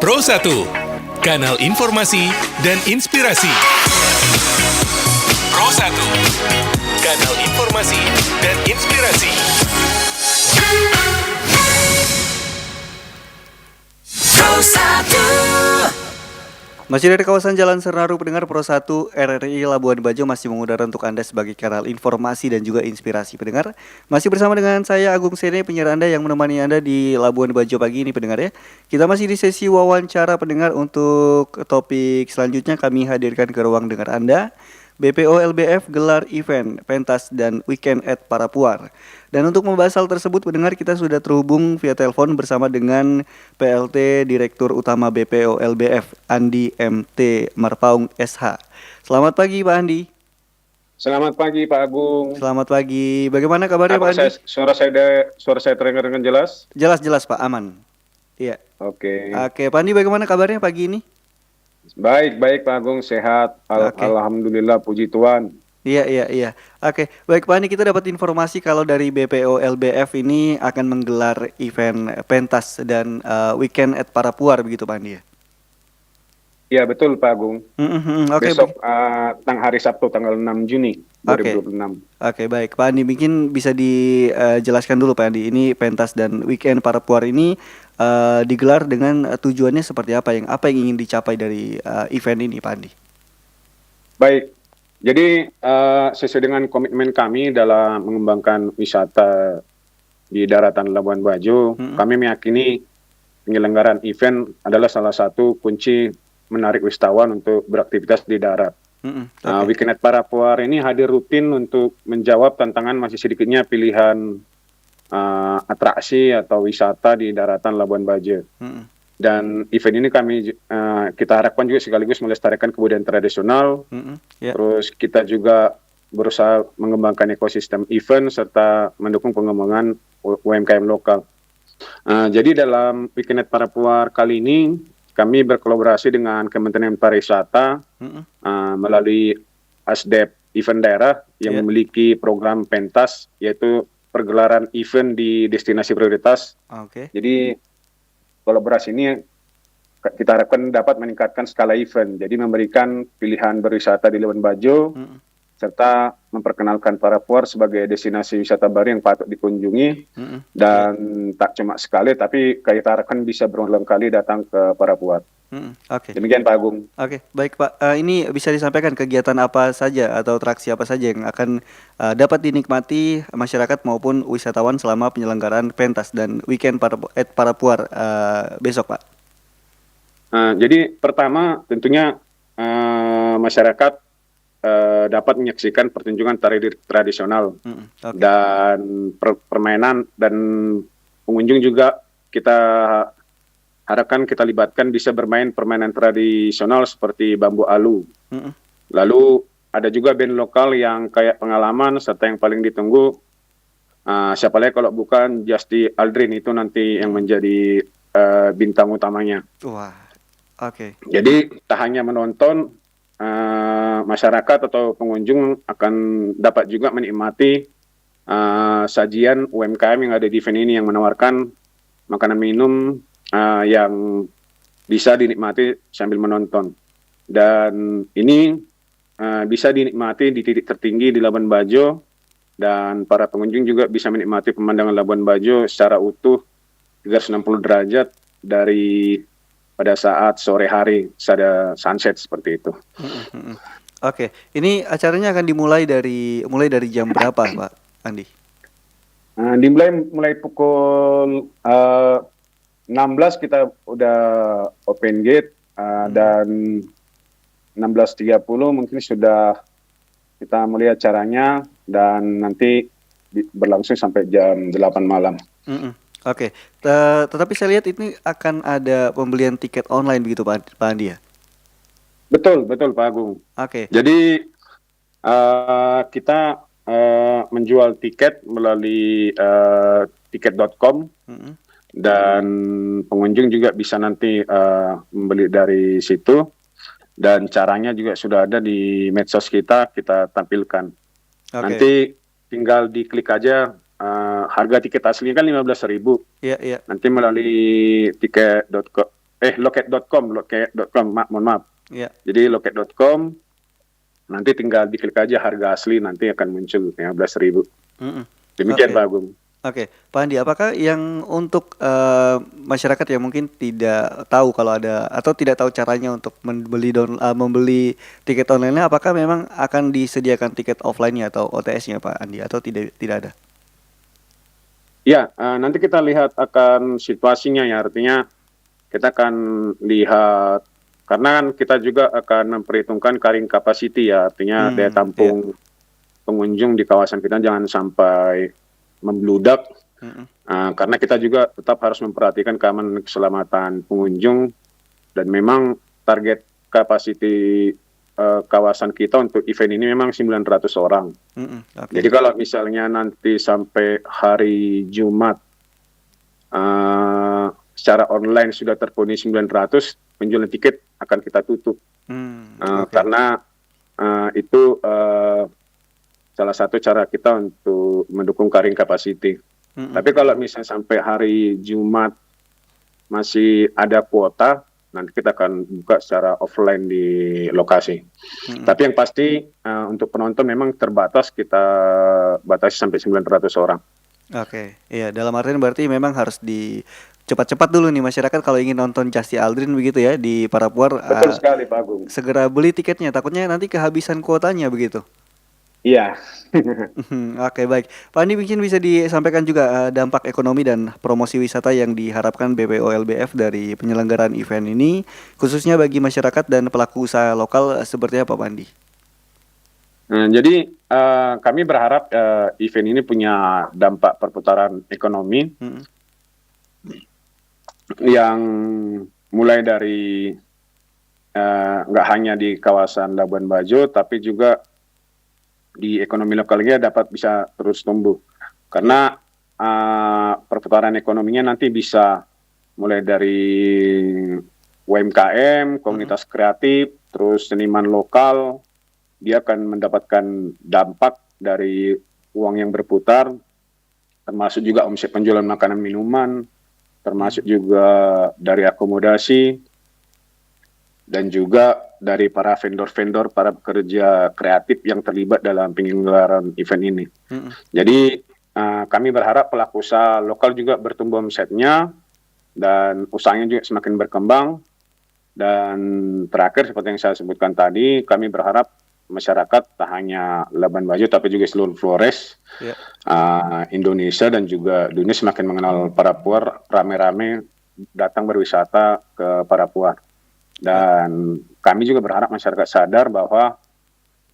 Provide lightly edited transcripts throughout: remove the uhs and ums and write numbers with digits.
Pro 1, kanal informasi dan inspirasi. Pro 1, kanal informasi dan inspirasi. Pro 1. Masih dari kawasan Jalan Senaru, pendengar Pro 1 RRI Labuan Bajo masih mengudara untuk Anda sebagai kanal informasi dan juga inspirasi, pendengar. Masih bersama dengan saya Agung Sene, penyiar Anda yang menemani Anda di Labuan Bajo pagi ini, pendengar ya. Kita masih di sesi wawancara pendengar. Untuk topik selanjutnya kami hadirkan ke ruang dengar Anda. BPO LBF gelar event pentas dan weekend at Parapuar. Dan untuk membahas hal tersebut, pendengar, kita sudah terhubung via telepon bersama dengan PLT Direktur Utama BPO LBF, Andi MT Marpaung SH. Selamat pagi Pak Andi. Selamat pagi Pak Agung. Selamat pagi. Bagaimana kabarnya Pak Andi? Suara saya terdengar dengan jelas? Jelas Pak, aman. Iya. Oke, Pak Andi, bagaimana kabarnya pagi ini? baik Pak Agung, sehat. Oke. Alhamdulillah, puji Tuhan. Iya. Oke, baik Pak Andi, kita dapat informasi kalau dari BPO LBF ini akan menggelar event pentas dan weekend at Parapuar, begitu Pak Andi ya? Iya betul Pak Agung. Oke, Besok hari Sabtu tanggal 6 Juni Oke. 2026. Oke, baik Pak Andi, mungkin bisa dijelaskan dulu Pak Andi, ini pentas dan weekend Parapuar ini digelar dengan tujuannya seperti apa yang ingin dicapai dari event ini Pak Andi? Baik, jadi sesuai dengan komitmen kami dalam mengembangkan wisata di daratan Labuan Bajo, kami meyakini penyelenggaraan event adalah salah satu kunci menarik wisatawan untuk beraktivitas di darat. Weekend at Parapuar ini hadir rutin untuk menjawab tantangan masih sedikitnya pilihan atraksi atau wisata di daratan Labuan Bajo. Dan event ini kita harapkan juga sekaligus melestarikan kebudayaan tradisional. Terus kita juga berusaha mengembangkan ekosistem event serta mendukung pengembangan UMKM lokal. Jadi dalam Weekend at Parapuar kali ini kami berkolaborasi dengan Kementerian Pariwisata melalui ASDEP Event Daerah yang memiliki program pentas, yaitu pergelaran event di destinasi prioritas. Jadi kolaborasi ini kita harapkan dapat meningkatkan skala event, jadi memberikan pilihan berwisata di Labuan Bajo serta memperkenalkan Parapuar sebagai destinasi wisata baru yang patut dikunjungi dan tak cuma sekali tapi kita harapkan bisa berulang kali datang ke Parapuar. Demikian Pak Agung. Oke, baik Pak. Ini bisa disampaikan kegiatan apa saja atau atraksi apa saja yang akan dapat dinikmati masyarakat maupun wisatawan selama penyelenggaraan pentas dan weekend at Parapuar besok Pak? Jadi pertama tentunya masyarakat dapat menyaksikan pertunjukan tari tradisional dan permainan, dan pengunjung juga kita harapkan kita libatkan bisa bermain permainan tradisional seperti bambu alu. Lalu ada juga band lokal yang kayak pengalaman serta yang paling ditunggu siapa lagi kalau bukan Justy Aldrin, itu nanti yang menjadi bintang utamanya. Wah, oke. Jadi tak hanya menonton, masyarakat atau pengunjung akan dapat juga menikmati sajian UMKM yang ada di event ini yang menawarkan makanan minum yang bisa dinikmati sambil menonton. Dan ini bisa dinikmati di titik tertinggi di Labuan Bajo, dan para pengunjung juga bisa menikmati pemandangan Labuan Bajo secara utuh 360 derajat dari pada saat sore hari, ada sunset seperti itu. Oke, ini acaranya akan mulai dari jam berapa Pak Andi? Dimulai pukul 16 kita udah open gate, dan 16.30 mungkin sudah kita mulai acaranya, dan nanti berlangsung sampai jam 8 malam. Oke. Tetapi saya lihat ini akan ada pembelian tiket online begitu Pak Andi ya? Betul Pak Agung. Oke. Jadi kita menjual tiket melalui tiket.com, dan pengunjung juga bisa nanti membeli dari situ, dan caranya juga sudah ada di medsos kita tampilkan. Nanti tinggal diklik aja. Harga tiket aslinya kan 15.000. Iya. Nanti melalui tiket.com loket.com, mohon maaf. Ya. Jadi loket.com, nanti tinggal diklik aja harga asli, nanti akan muncul 15.000. Demikian Oke. Pak Agung. Oke, Pak Andi, apakah yang untuk masyarakat yang mungkin tidak tahu kalau ada atau tidak tahu caranya untuk membeli tiket online-nya, apakah memang akan disediakan tiket offline-nya atau OTS-nya, Pak Andi, atau tidak ada? Ya, nanti kita lihat akan situasinya ya, artinya kita akan lihat, karena kan kita juga akan memperhitungkan carrying capacity ya, artinya daya tampung pengunjung di kawasan kita jangan sampai membludak, karena kita juga tetap harus memperhatikan keamanan dan keselamatan pengunjung, dan memang target kapasiti kawasan kita untuk event ini memang 900 orang. Okay. Jadi kalau misalnya nanti sampai hari Jumat secara online sudah terpenuhi 900, penjualan tiket akan kita tutup. Karena itu salah satu cara kita untuk mendukung carrying capacity. Tapi kalau misalnya sampai hari Jumat masih ada kuota, nanti kita akan buka secara offline di lokasi. Tapi yang pasti untuk penonton memang terbatas, kita batasi sampai 900 orang. Oke, iya, dalam artian berarti memang harus cepat-cepat dulu nih masyarakat kalau ingin nonton Justy Aldrin begitu ya di Parapuar. Betul sekali Pak Agung. Segera beli tiketnya, takutnya nanti kehabisan kuotanya begitu. Iya. Oke, baik. Pak Andi, mungkin bisa disampaikan juga dampak ekonomi dan promosi wisata yang diharapkan BPO LBF dari penyelenggaraan event ini, khususnya bagi masyarakat dan pelaku usaha lokal, seperti apa Pak Andi? Jadi kami berharap event ini punya dampak perputaran ekonomi yang mulai dari nggak hanya di kawasan Labuan Bajo, tapi juga di ekonomi lokalnya dapat bisa terus tumbuh. Karena perputaran ekonominya nanti bisa mulai dari UMKM, komunitas kreatif, terus seniman lokal, dia akan mendapatkan dampak dari uang yang berputar, termasuk juga omset penjualan makanan minuman, termasuk juga dari akomodasi, dan juga dari para vendor-vendor, para pekerja kreatif yang terlibat dalam penyelenggaraan event ini. Jadi kami berharap pelaku usaha lokal juga bertumbuh omsetnya, dan usahanya juga semakin berkembang. Dan terakhir seperti yang saya sebutkan tadi, kami berharap masyarakat tak hanya Labuan Bajo tapi juga seluruh Flores, Indonesia dan juga dunia semakin mengenal Parapuar, rame-rame datang berwisata ke Parapuar. Dan kami juga berharap masyarakat sadar bahwa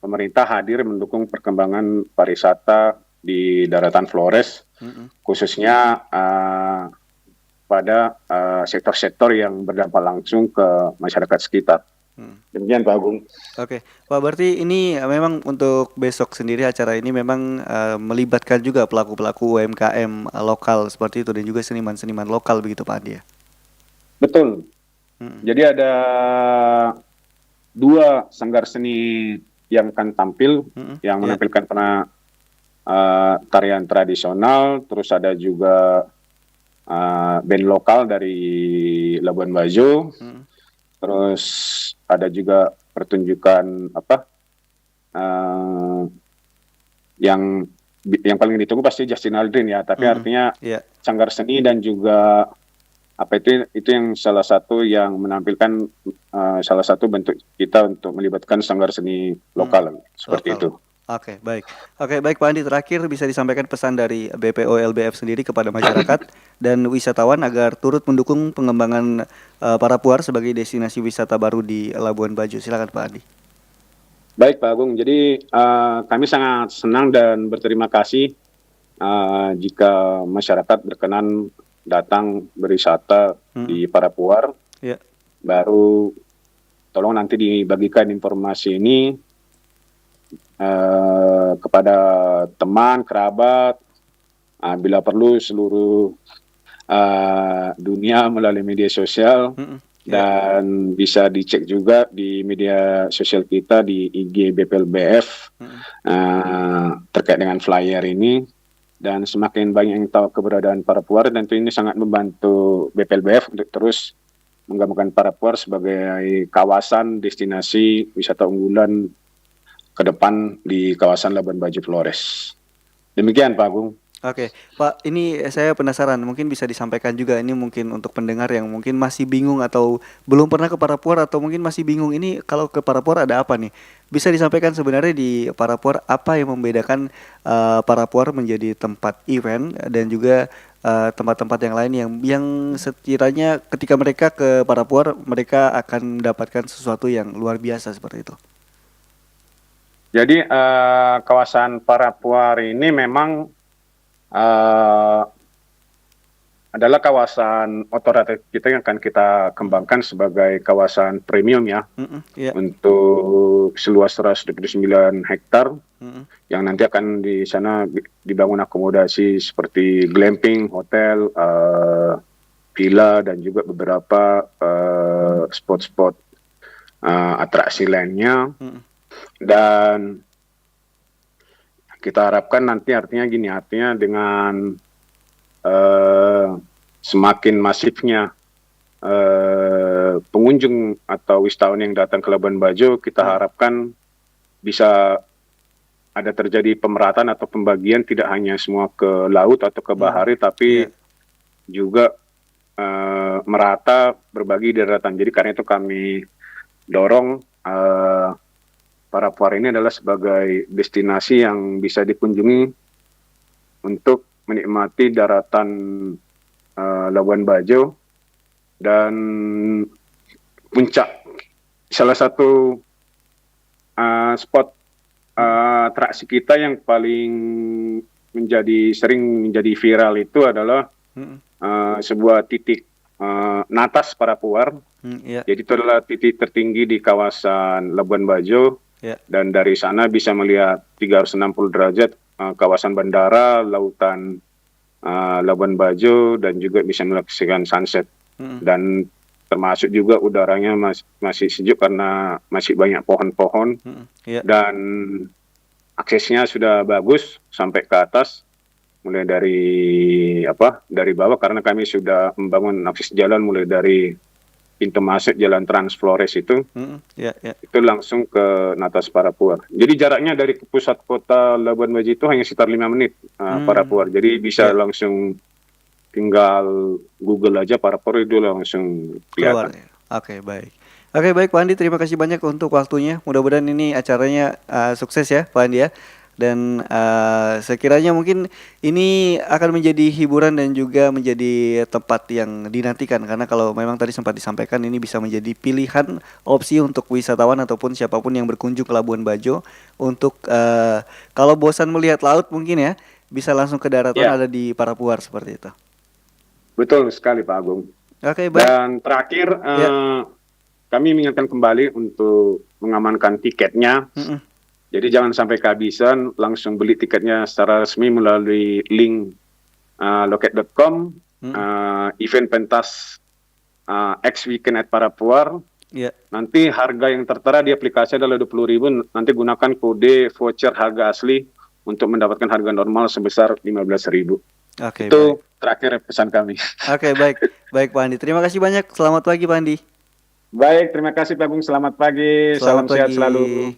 pemerintah hadir mendukung perkembangan pariwisata di daratan Flores, khususnya pada sektor-sektor yang berdampak langsung ke masyarakat sekitar. Demikian Pak Agung. Oke, Pak, berarti ini memang untuk besok sendiri acara ini memang melibatkan juga pelaku-pelaku UMKM lokal seperti itu dan juga seniman-seniman lokal begitu Pak Andi ya? Betul. Jadi ada 2 sanggar seni yang akan tampil, yang menampilkan tarian tradisional, terus ada juga band lokal dari Labuan Bajo, terus ada juga pertunjukan yang paling ditunggu pasti Justy Aldrin ya, tapi artinya sanggar seni dan juga itu yang salah satu yang menampilkan salah satu bentuk kita untuk melibatkan sanggar seni lokal seperti itu. Oke, baik. Oke, baik Pak Andi, terakhir bisa disampaikan pesan dari BPO LBF sendiri kepada masyarakat dan wisatawan agar turut mendukung pengembangan Parapuar sebagai destinasi wisata baru di Labuan Bajo. Silakan Pak Andi. Baik Pak Agung, jadi kami sangat senang dan berterima kasih jika masyarakat berkenan datang berwisata di Parapuar. Baru tolong nanti dibagikan informasi ini kepada teman, kerabat, bila perlu seluruh dunia melalui media sosial, dan bisa dicek juga di media sosial kita di IG BPLBF terkait dengan flyer ini. Dan semakin banyak yang tahu keberadaan Parapuar, tentu ini sangat membantu BPLBF untuk terus menggambarkan Parapuar sebagai kawasan destinasi wisata unggulan ke depan di kawasan Labuan Bajo Flores. Demikian Pak Agung. Oke, Pak, ini saya penasaran, mungkin bisa disampaikan juga ini mungkin untuk pendengar yang mungkin masih bingung atau belum pernah ke Parapuar atau mungkin masih bingung ini kalau ke Parapuar ada apa nih? Bisa disampaikan sebenarnya di Parapuar apa yang membedakan Parapuar menjadi tempat event dan juga tempat-tempat yang lain yang sekiranya ketika mereka ke Parapuar mereka akan mendapatkan sesuatu yang luar biasa seperti itu. Jadi kawasan Parapuar ini memang adalah kawasan otoratif kita yang akan kita kembangkan sebagai kawasan premium ya, Yeah. untuk seluas 129 hektar yang nanti akan di sana dibangun akomodasi seperti glamping, hotel, villa dan juga beberapa spot-spot atraksi lainnya. Dan kita harapkan nanti artinya dengan semakin masifnya pengunjung atau wisatawan yang datang ke Labuan Bajo, kita harapkan bisa ada terjadi pemerataan atau pembagian tidak hanya semua ke laut atau ke bahari, tapi juga merata berbagi di daratan. Jadi karena itu kami dorong Parapuar ini adalah sebagai destinasi yang bisa dikunjungi untuk menikmati daratan Labuan Bajo dan puncak salah satu spot atraksi kita yang paling sering menjadi viral itu adalah sebuah titik Natas Parapuar. Jadi itu adalah titik tertinggi di kawasan Labuan Bajo. Dan dari sana bisa melihat 360 derajat kawasan bandara, lautan Labuan Bajo, dan juga bisa menyaksikan sunset. Dan termasuk juga udaranya masih sejuk karena masih banyak pohon-pohon. Dan aksesnya sudah bagus sampai ke atas, mulai dari bawah karena kami sudah membangun akses jalan mulai dari pintu masuk jalan Trans Flores itu, itu langsung ke Natas Parapuar. Jadi jaraknya dari pusat kota Labuan Bajo itu hanya sekitar 5 menit Parapuar. Jadi bisa langsung tinggal Google aja Parapuar itu langsung kelihatan. Oke, baik. Oke, baik Pak Andi, terima kasih banyak untuk waktunya. Mudah-mudahan ini acaranya sukses ya Pak Andi ya. Dan sekiranya mungkin ini akan menjadi hiburan dan juga menjadi tempat yang dinantikan, karena kalau memang tadi sempat disampaikan ini bisa menjadi pilihan opsi untuk wisatawan ataupun siapapun yang berkunjung ke Labuan Bajo untuk kalau bosan melihat laut mungkin ya bisa langsung ke daratan ada di Parapuar seperti itu. Betul sekali Pak Agung. Oke, baik. Dan terakhir kami mengingatkan kembali untuk mengamankan tiketnya. Jadi jangan sampai kehabisan, langsung beli tiketnya secara resmi melalui link loket.com, event pentas X Weekend at Parapuar. Nanti harga yang tertera di aplikasi adalah 20.000, nanti gunakan kode voucher harga asli untuk mendapatkan harga normal sebesar 15.000. Itu terakhir pesan kami. Oke, baik. Baik Pak Andi, terima kasih banyak. Selamat pagi Pak Andi. Baik, terima kasih Pak Agung, selamat pagi. Salam sehat selalu.